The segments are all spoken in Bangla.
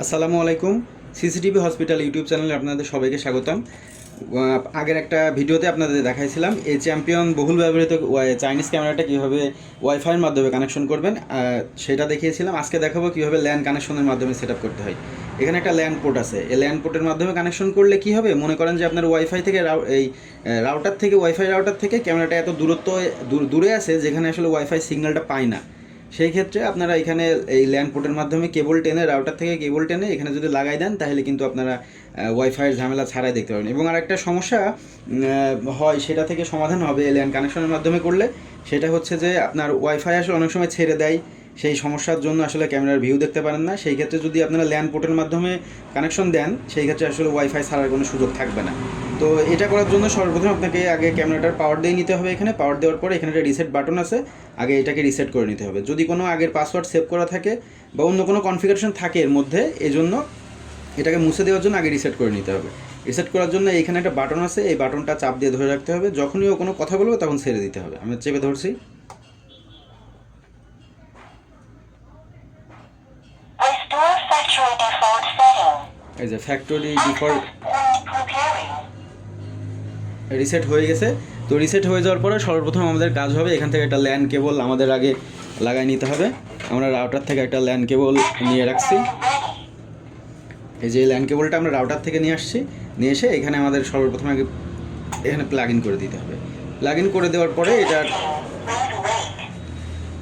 আসসালামু আলাইকুম। সিসিটিভি হসপিটাল ইউটিউব চ্যানেলে আপনাদের সবাইকে স্বাগতম। আগের একটা ভিডিওতে আপনাদের দেখাইছিলাম এই চ্যাম্পিয়ন বহুল ব্যবহৃত চাইনিজ ক্যামেরাটা কীভাবে ওয়াইফাইয়ের মাধ্যমে কানেকশন করবেন, সেটা দেখিয়েছিলাম। আজকে দেখাবো কীভাবে ল্যান কানেকশনের মাধ্যমে সেট আপ করতে হয়। এখানে একটা ল্যান পোর্ট আছে, এই ল্যান পোর্টের মাধ্যমে কানেকশন করলে কী হবে, মনে করেন যে আপনার ওয়াইফাই থেকে রাউটার থেকে ওয়াইফাই রাউটার থেকে ক্যামেরাটা এত দূরে আছে যেখানে আসলে ওয়াইফাই সিগন্যালটা পায় না। সেই ক্ষেত্রে আপনারা এখানে এই ল্যান পোর্টের মাধ্যমে কেবল টেনে, রাউটার থেকে কেবল টেনে এখানে যদি লাগাই দেন তাহলে কিন্তু আপনারা ওয়াইফাইয়ের ঝামেলা ছাড়াই দেখতে পাবেন। এবং আরেকটা সমস্যা হয়, সেটা থেকে সমাধান হবে এই ল্যান কানেকশনের মাধ্যমে করলে। সেটা হচ্ছে যে আপনার ওয়াইফাই আসলে অনেক সময় ছেড়ে দেয়, সেই সমস্যার জন্য আসলে ক্যামেরার ভিউ দেখতে পারেন না। সেই ক্ষেত্রে যদি আপনারা ল্যান পোর্টের মাধ্যমে কানেকশন দেন, সেই ক্ষেত্রে আসলে ওয়াইফাই ছাড়ার কোনো সুযোগ থাকবে না। তো এটা করার জন্য সর্বপ্রথম আপনাকে আগে ক্যামেরাটার পাওয়ার দিয়ে নিতে হবে। এখানে পাওয়ার দেওয়ার পরে এখানে একটা রিসেট বাটন আছে, আগে এটাকে রিসেট করে নিতে হবে। যদি কোনো আগের পাসওয়ার্ড সেভ করা থাকে বা অন্য কোনো কনফিগারেশন থাকে এর মধ্যে, এই জন্য এটাকে মুছে দেওয়ার জন্য আগে রিসেট করে নিতে হবে। রিসেট করার জন্য এখানে একটা বাটন আছে, এই বাটনটা চাপ দিয়ে ধরে রাখতে হবে। যখনই ও কোনো কথা বলবে তখন ছেড়ে দিতে হবে। আমি চেপে ধরছি। এই যে ফ্যাক্টরি ডিফল্ট রিসেট হয়ে গেছে। তো রিসেট হয়ে যাওয়ার পরে সর্বপ্রথম আমাদের কাজ হবে এখান থেকে একটা ল্যান কেবল আমাদের আগে লাগাই নিতে হবে। আমরা রাউটার থেকে একটা ল্যান কেবল নিয়ে রাখছি। এই যে ল্যান কেবলটা আমরা রাউটার থেকে নিয়ে আসছি, নিয়ে এসে এখানে আমাদের সর্বপ্রথম আগে এখানে প্লাগ ইন করে দিতে হবে। প্লাগ ইন করে দেওয়ার পরে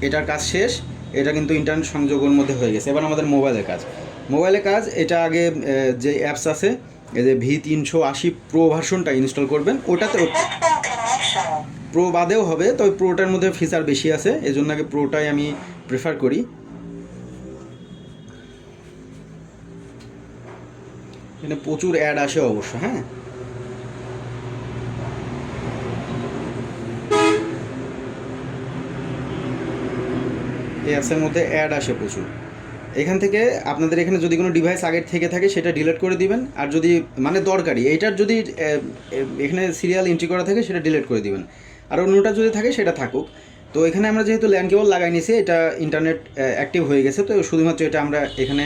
এটার কাজ শেষ। এটা কিন্তু ইন্টারনেট সংযোগের মধ্যে হয়ে গেছে। এবার আমাদের মোবাইলের কাজ এটা আগে যে অ্যাপস আছে, এই যে V380 প্রো ভার্সনটা ইনস্টল করবেন। ওটাতে প্রো বাদেও হবে, তবে প্রোটার মধ্যে ফিচার বেশি আছে, এই জন্য আগে প্রোটাই আমি প্রেফার করি। এখানে প্রচুর অ্যাড আসে অবশ্য। হ্যাঁ, এই অ্যাপসের মধ্যে অ্যাড আসে প্রচুর। এখান থেকে আপনাদের এখানে যদি কোনো ডিভাইস আগের থেকে থাকে সেটা ডিলিট করে দিবেন। আর যদি মানে দরকারি এইটার যদি এখানে সিরিয়াল এন্ট্রি করা থাকে সেটা ডিলিট করে দিবেন। আর অন্যটা যদি থাকে সেটা থাকুক। তো এখানে আমরা যেহেতু ল্যান কেবল লাগাই নিয়েছি, এটা ইন্টারনেট অ্যাক্টিভ হয়ে গেছে, তো শুধুমাত্র এটা আমরা এখানে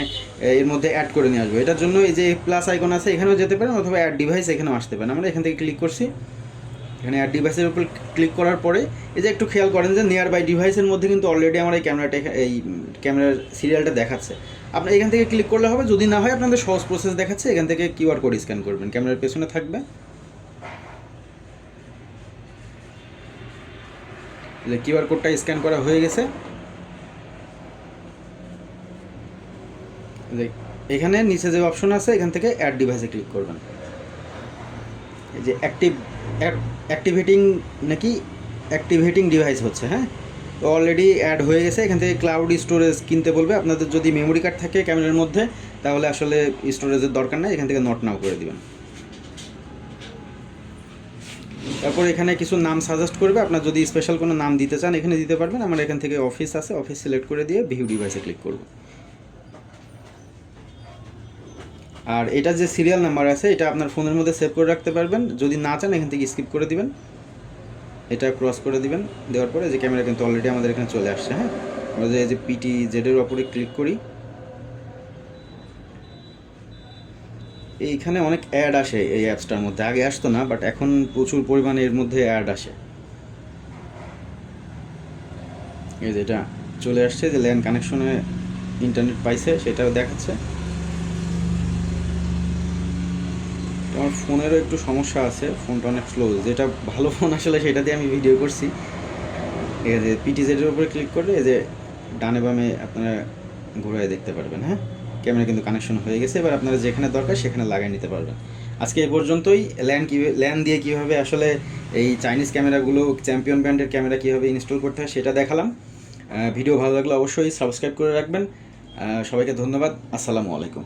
এর মধ্যে অ্যাড করে নিয়ে আসবো। এটার জন্য এই যে প্লাস আইকন আছে এখানেও যেতে পারেন, অথবা অ্যাড ডিভাইস এখানেও আসতে পারেন। আমরা এখান থেকে ক্লিক করছি। এখানে অ্যাড ডিভাইসের উপর ক্লিক করার পরে এই যে একটু খেয়াল করেন যে নিয়ার বাই ডিভাইসের মধ্যে কিন্তু অলরেডি আমার এই ক্যামেরার সিরিয়ালটা দেখাচ্ছে। আপনার এখান থেকে ক্লিক করলে হবে। যদি না হয় আপনাদের সহজ প্রসেস দেখাচ্ছে, এখান থেকে কিউআর কোড স্ক্যান করবেন, ক্যামেরার পেছনে থাকবে। যে কিউআর কোডটা স্ক্যান করা হয়ে গেছে। এখানে নিচে যে অপশন আছে এখান থেকে অ্যাড ডিভাইসে ক্লিক করবেন। এই যে অ্যাক্টিভেটিং ডিভাইস হচ্ছে। হ্যাঁ, তো অলরেডি অ্যাড হয়ে গেছে। এখান থেকে ক্লাউড স্টোরেজ কিনতে বলবে। আপনাদের যদি মেমোরি কার্ড থাকে ক্যামেরার মধ্যে, তাহলে আসলে স্টোরেজের দরকার নেই, এখান থেকে নট নাও করে দিবেন। তারপর এখানে কিছু নাম সাজেস্ট করবে। আপনার যদি স্পেশাল কোনো নাম দিতে চান এখানে দিতে পারবেন। আমরা এখান থেকে অফিস আছে, অফিস সিলেক্ট করে দিয়ে ভিউ ডিভাইসে ক্লিক করব। আর এটা যে সিরিয়াল নাম্বার আছে এটা আপনার ফোনের মধ্যে সেভ করে রাখতে পারবেন। যদি না চান এখান থেকে স্কিপ করে দিবেন, এটা ক্রস করে দিবেন। দেওয়ার পরে যে ক্যামেরা কিন্তু অলরেডি আমাদের এখানে চলে আসছে। হ্যাঁ, আমরা যে PTZ এর ওপরে ক্লিক করি, এইখানে অনেক অ্যাড আসে এই অ্যাপসটার মধ্যে। আগে আসতো না, বাট এখন প্রচুর পরিমাণে এর মধ্যে অ্যাড আসে। এই যে এটা চলে আসছে যে ল্যান কানেকশনে ইন্টারনেট পাইছে, সেটাও দেখাচ্ছে। আমার ফোনেরও একটু সমস্যা আছে, ফোনটা অনেক স্লো। যেটা ভালো ফোন আসলে সেটা দিয়ে আমি ভিডিও করছি। এই যে PTZ এর উপরে ক্লিক করলে এই যে ডানে বামে আপনারা ঘুরায় দেখতে পারবেন। হ্যাঁ, ক্যামেরা কিন্তু কানেকশন হয়ে গেছে। এবার আপনারা যেখানে দরকার সেখানে লাগিয়ে নিতে পারবেন। আজকে এই পর্যন্তই। ল্যান দিয়ে কীভাবে আসলে এই চাইনিজ ক্যামেরাগুলো, চ্যাম্পিয়ন ব্র্যান্ডের ক্যামেরা কীভাবে ইনস্টল করতে হয় সেটা দেখালাম। ভিডিও ভালো লাগলে অবশ্যই সাবস্ক্রাইব করে রাখবেন। সবাইকে ধন্যবাদ। আসসালামু আলাইকুম।